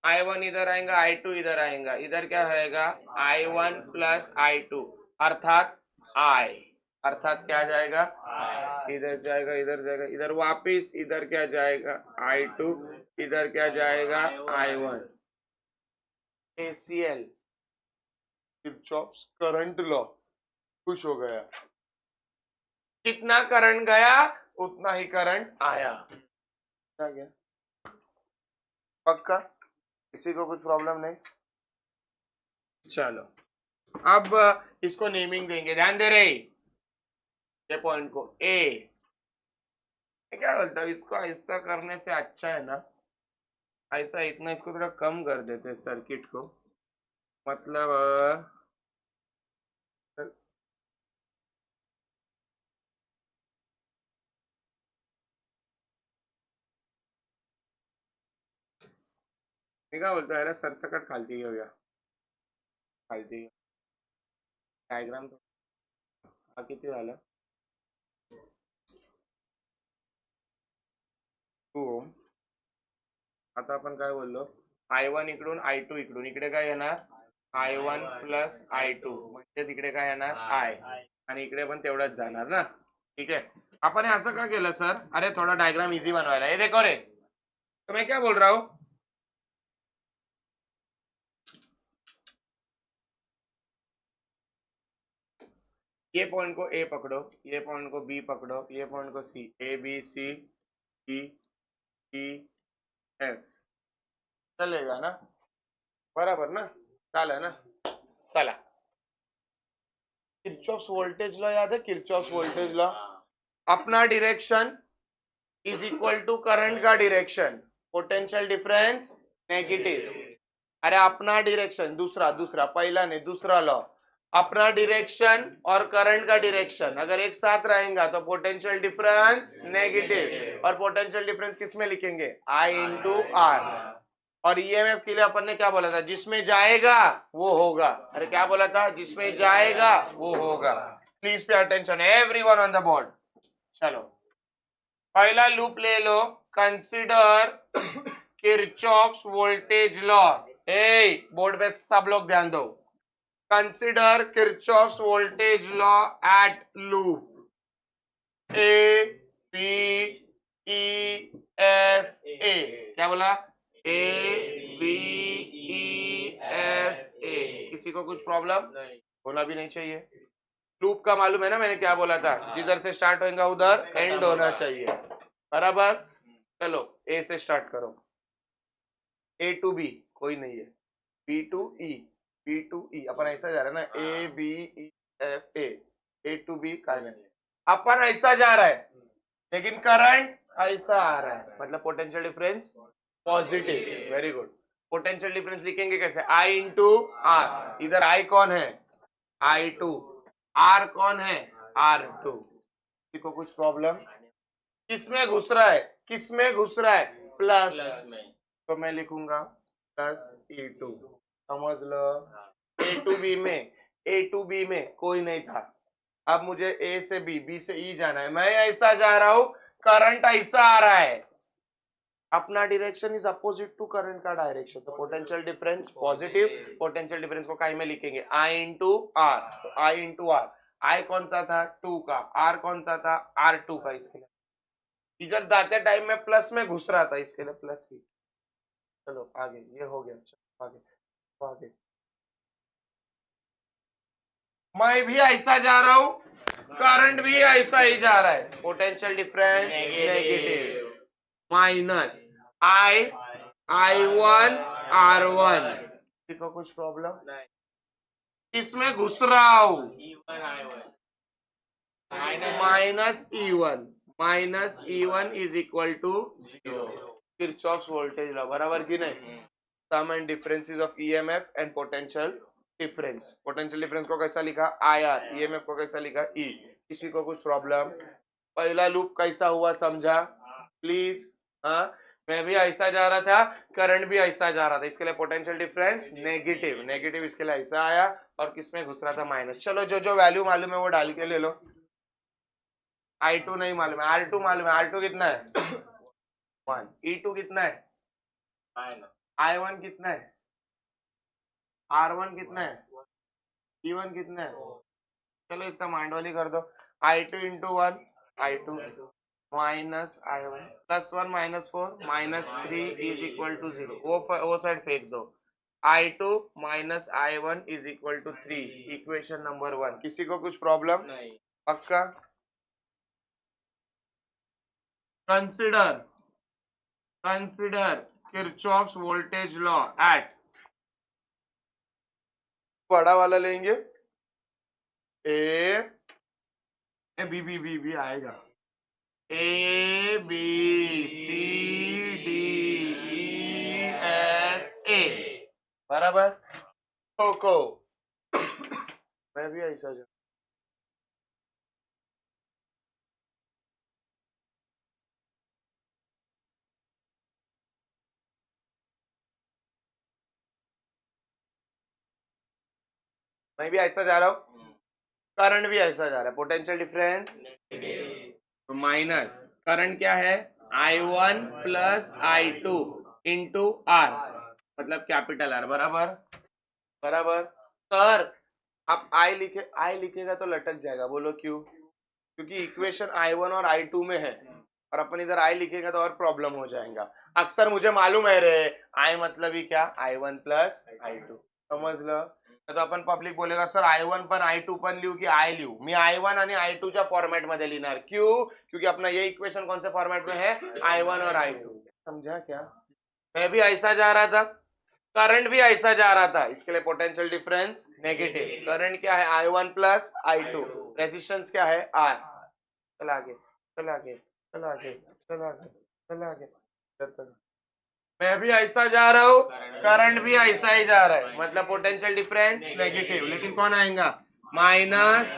Speaker 1: I1 इधर आएगा, I2 इधर आएगा, इधर क्या रहेगा, I1 प्लस I2 अर्थात I, अर्थात क्या जाएगा, इधर जाएगा, इधर जाएगा, इधर वापिस, इधर क्या जाएगा, I2, इधर क्या जाएगा, I1। ACL, Kirchhoff's current law, खुश हो गया। जितना करंट गया उतना ही करंट आया। गया पक्का, किसी को कुछ प्रॉब्लम नहीं। चलो अब इसको नेमिंग देंगे, ध्यान दे रहे, ये पॉइंट को ए। क्या बोलता हूँ, इसको ऐसा करने से अच्छा है ना, ऐसा इतना, इसको थोड़ा कम कर देते सर्किट को, मतलब मी काय बोलतो, याला सरसकट खालती घेऊया, खालती डायग्राम। हा किती झालं, ओम. आता आपण काय बोललो, I1 इकडून I2 इकडून, इकडे काय येणार I1 प्लस I2 म्हणजे तिकडे काय येणार I, आणि इकडे पण तेवढंच जाणार ना. ठीक आहे. आपण हे असं का केलं सर? अरे थोड़ा डायग्राम इजी बनवायला. ये देखो रे, तो मैं क्या बोल रहा हूँ, ये पॉइंट को ए पकड़ो, ये पॉइंट को बी पकड़ो, ये पॉइंट को C, A B C D E F, चलेगा ना, बराबर ना, चालेल ना. चला, किरचॉफ्स वोल्टेज लॉ याद है? किरचॉफ्स वोल्टेज लॉ, अपना direction is equal to current का डायरेक्शन, पोटेंशियल डिफरेंस नेगेटिव. अरे अपना डायरेक्शन, दूसरा दूसरा, पहला नहीं दूसरा लॉ, अपना डायरेक्शन और करंट का डायरेक्शन अगर एक साथ रहेगा तो पोटेंशियल डिफरेंस नेगेटिव, और पोटेंशियल डिफरेंस किसमें लिखेंगे I इंटू आर. और ईएमएफ के लिए अपन ने क्या बोला था, जिसमें जाएगा वो होगा. अरे क्या बोला था, जिसमें जाएगा वो होगा. Please pay attention everyone on the board. चलो पहला लूप ले लो, कंसिडर किरचॉफ्स वोल्टेज लॉ. ए बोर्ड पे सब लोग ध्यान दो. Consider Kirchhoff's voltage law at loop A B E F A. क्या बोला, ए बी ई एफ ए. किसी को कुछ प्रॉब्लम होना भी नहीं चाहिए. लूप का मालूम है ना मैंने क्या बोला था, जिधर से स्टार्ट होगा उधर एंड होना चाहिए, बराबर. चलो ए से स्टार्ट करो, ए टू बी कोई नहीं है, B to E, B to E, अपन ऐसा जा रहा है ना, A B E F A to B का नहीं, अपन ऐसा जा रहा है लेकिन करंट ऐसा आ रहा है, मतलब potential difference positive. Very good. Potential difference लिखेंगे कैसे, I इंटू आर. इधर I कौन है I2, R कौन है R2. किसी को कुछ प्रॉब्लम, किसमें घुस रहा है, किसमें घुस रहा है, प्लस, तो मैं लिखूंगा प्लस E2. समझ लो. ए टू बी में कोई नहीं था, अब मुझे ए से बी से ई जाना है, मैं ऐसा जा रहा हूं, करंट ऐसा आ रहा है, अपना direction is opposite to current का डायरेक्शन, तो potential difference positive. Potential difference को काय में लिखेंगे I इंटू आर. तो I इंटू आर, I कौन सा था 2 का, R कौन सा था R2 का. इसके लिए इधर जाते टाइम में प्लस में घुस रहा था, इसके लिए प्लस ही. चलो आगे, ये हो गया. चलो आगे आगे, मैं भी ऐसा जा रहा हूं, करंट भी ऐसा ही जा रहा है, potential difference negative, minus I1 R1. किसी को कुछ प्रॉब्लम, इसमें घुस रहा हूं, minus E1 is equal to 0. Kirchhoff's voltage law, बराबर की नहीं. Sum and differences of EMF and potential difference. Potential difference को कैसा लिखा IR, ईएमएफ को कैसा लिखा E. किसी को कुछ प्रॉब्लम, पहला लूप कैसा हुआ समझा प्लीज. हाँ, मैं भी ऐसा जा रहा था, करंट भी ऐसा जा रहा था, इसके लिए पोटेंशियल डिफरेंस नेगेटिव. नेगेटिव इसके लिए ऐसा आया, और किसमें घुस रहा था माइनस. चलो जो जो वैल्यू मालूम है वो डाल के ले लो. I2 नहीं मालूम है, R2 मालूम है. R2 कितना है 1. E2 कितना है, I1 कितना है, R1 कितना है, E1 कितना है. चलो इसका माइंड वाली कर दो. I2 into 1 I2 minus I1 plus 1 minus 4 minus 3 is equal to 0. वो साइड फेंक दो. I2 minus I1 is equal to 3, equation number 1. किसी को कुछ प्रॉब्लम, पक्का. Consider Kirchhoff's voltage law at, बड़ा वाला लेंगे, A B B B B आएगा, A B C D E F A, बराबर. को मैं भी ऐसा जा, मैं भी ऐसा जा रहा हूं, करंट भी ऐसा जा रहा है, पोटेंशियल डिफरेंस माइनस. करंट क्या है I1 plus I2 into R, मतलब कैपिटल R, बराबर बराबर। सर आप I लिखेगा तो लटक जाएगा, बोलो क्यों? क्योंकि इक्वेशन I1 और I2 में है, और अपन इधर I लिखेगा तो और प्रॉब्लम हो जाएगा। अक्सर मुझे मालूम है रे, I मतलब ही क्या, I1 प्लस I2, समझ लो। तो आपण पब्लिक बोलेगा सर I1 पण I2 पण लिहू की I लिहू? मी I1 आणि I2 च्या फॉर्मेट मध्ये लिहिणार, क्यों? क्योंकि अपना ये इक्वेशन कौन से फॉर्मेट में है, I1 और I2। समझा क्या? मैं भी ऐसा जा रहा था, करंट भी ऐसा जा रहा था, इसके लिए पोटेंशियल डिफरेंस नेगेटिव। करंट क्या है, I1 प्लस I2, रेजिस्टेंस क्या है, R। चल आगे चल आगे चल आगे चल आगे चल आगे। मैं भी ऐसा जा रहा हूँ, करंट भी ऐसा ही जा रहा है, मतलब पोटेंशियल डिफरेंस नेगेटिव। लेकिन कौन आएगा, माइनस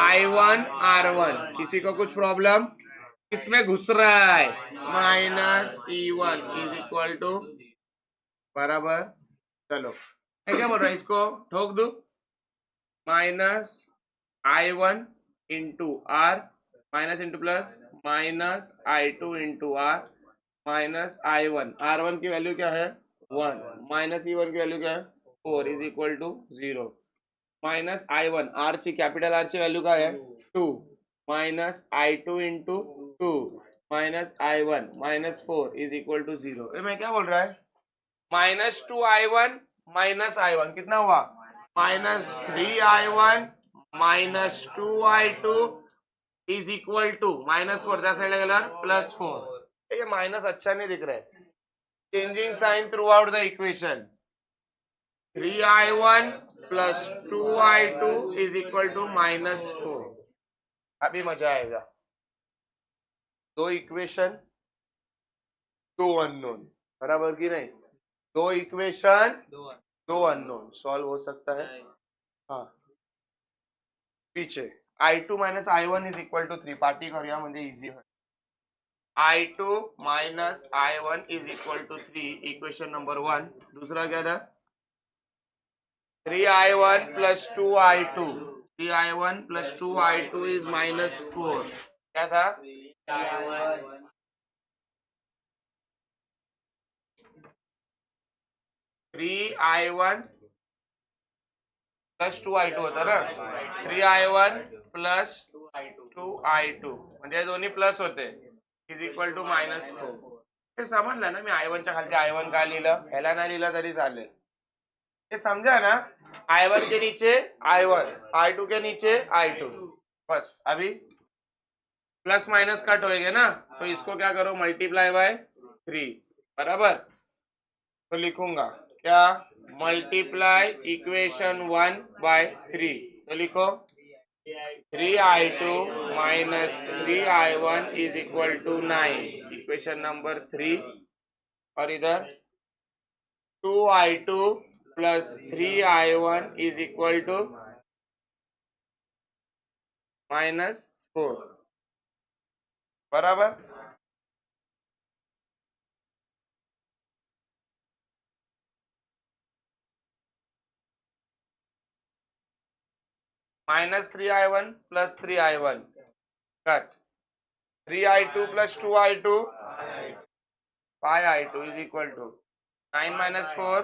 Speaker 1: I1 R1। किसी को कुछ प्रॉब्लम, किसमें घुस रहा है, minus E1 is equal to, बराबर। चलो मैं क्या बोल रहा है, इसको ठोक दू, minus I1 into R, minus into plus, minus I2 into R minus I1, R1 की वैल्यू क्या है 1, माइनस E1 की वैल्यू क्या है 4 is equal to 0, minus I1 R ची, कैपिटल R ची वैल्यू क्या है 2, minus I2 into 2 minus I1 minus 4 is equal to 0। मैं क्या बोल रहा है, माइनस 2I1 माइनस I1 कितना हुआ, minus 3I1 minus 2I2 is equal to minus 4, त्या साइड गेल्यावर प्लस 4। ये माइनस अच्छा नहीं दिख रहा है, changing sign throughout the equation. 3I1 plus 2I2 is equal to minus 4। अभी मजा आएगा, दो इक्वेशन दो अननोन, बराबर की नहीं, दो इक्वेशन दो अननोन, सॉल्व हो सकता है। हाँ पीछे I2 minus I1 is equal to 3, party करूया म्हणजे इझी होईल। I2 minus I1 is equal to 3, equation number 1। दूसरा क्या था, 3I1 plus 2I2, 3I1 plus 2I2 is minus 4, क्या था, 3I1 प्लस 2I2 होता ना, 3I1 प्लस 2I2 म्हणजे दोन्ही प्लस होते, इज इक्वल टू माइनस 4। हे समजलं ना, मी I1 च्या खालती I1 का लिहिलं, ह्याला नाही लिहिलं तरी चालेल, ये समझा ना। I1 के नीचे I1, I2 के नीचे I2, बस। अभी प्लस माइनस कट होएंगे ना, तो इसको क्या करो, मल्टीप्लाई बाय 3, बराबर। तो लिखूंगा क्या, मल्टीप्लाई इक्वेशन 1 बाय 3, तो लिखो 3I2 minus 3I1 is equal to 9, equation number 3। और इधर 2I2 plus 3I1 is equal to minus 4, बराबर। Minus 3I1 plus 3I1 cut, 3I2 plus 2I2 5I2 is equal to 9 minus 4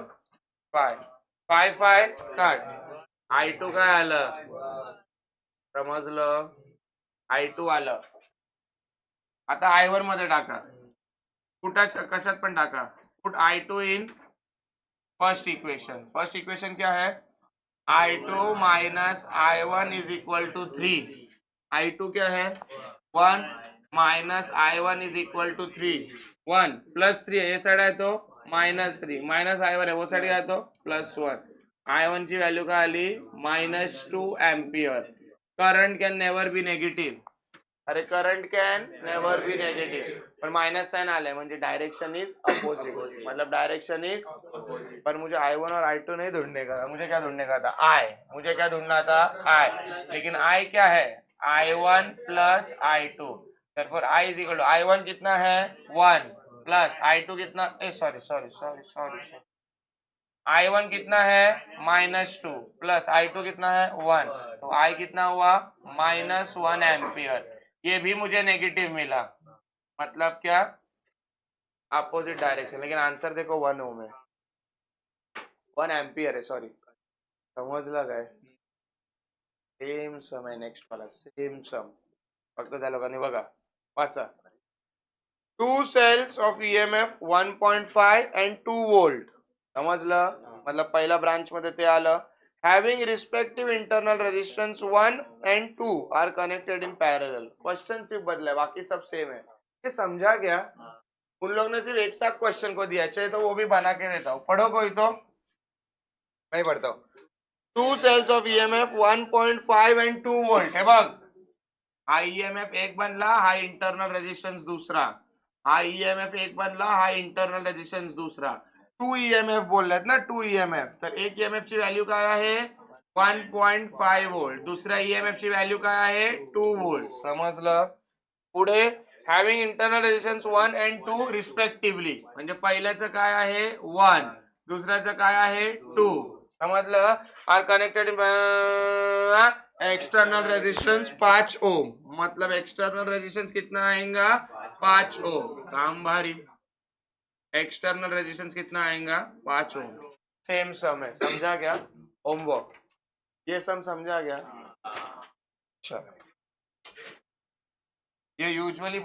Speaker 1: 5, 5 5 cut, I2 काय आलं, समजलं, I2 आलं। आता I1 मध्ये टाका, कुठं कशात पण टाका, put I2 in first equation. First equation क्या है, I2 minus I1 is equal to 3, I2 क्या है 1 minus I1 is equal to 3, 1 plus 3 है ये साइड है तो माइनस 3, माइनस I1 है वो साइड है तो प्लस 1, I1 ची व्हॅल्यू काय आली minus 2 ampere. Current can never be negative, अरे current can never be negative, पर माइनस साइन आले म्हणजे डायरेक्शन इज अपोजिट, मतलब डायरेक्शन इज, पर मुझे I1 और I2 नहीं ढूंढने का था, मुझे क्या ढूंढने का था I, मुझे क्या ढूंढना था I, लेकिन I क्या है I1 plus I2, therefore I is equal to I1 कितना है 1 प्लस I2 कितना, sorry sorry sorry sorry, I1 कितना है माइनस 2 प्लस I2 कितना है 1, तो I कितना हुआ माइनस 1 एम्पियर। ये भी मुझे नेगेटिव मिला, मतलब क्या अपोजिट डायरेक्शन, लेकिन आंसर देखो 1 ओम है, 1 एम्पियर है, सॉरी. समजलं काय? सेम सम आहे नेक्स्ट वाला, सेम सम. फक्त त्या लोकांनी बघा वाचा. 2 cells of EMF 1.5 and 2 volt. समजलं? मतलब पहिल्या ब्रांच मध्ये ते आलं. Having respective internal resistance 1 and 2 are connected in parallel. Question सिर्फ बदला है, बाकी सब सेम है. ये समझा क्या? उन लोग ने सिर्फ एक साथ क्वेश्चन को दिया, चाहे तो वो भी बना के देता हूँ. पढ़ो कोई तो. मैं पढ़ता हूँ. 2 cells of EMF 1.5 and 2 volt. हे बघ, हा ईएमएफ एक बनला, हा इंटरनल रेजिस्टन्स दुसरा. हा ईएमएफ एक बनला, हा इंटरनल रेजिस्टन्स दुसरा. 2 ईएमएफ बोललेत ना, 2 ईएमएफ. तर एक ईएमएफ ची व्हॅल्यू काय आहे? 1.5 व्होल्ट. दुसऱ्या ईएमएफ ची व्हॅल्यू काय आहे? 2 व्होल्ट. समजलं? पुढे having internal resistance 1 and 2 respectively. म्हणजे पहिल्याचं काय आहे? 1. दुसऱ्याचं काय आहे? 2. समजलं? आर कनेक्टेड एक्सटर्नल रेजिस्टेंस 5 ओम. मतलब एक्सटर्नल रेजिस्टेंस कितना आएगा? 5 ओम. काम भारी. एक्सटर्नल रेजिस्टेंस कितना आएगा? 5 ओम. सेम सम है, समझा क्या? होमवर्क ये सम समझा क्या? अच्छा, ये यूजुअली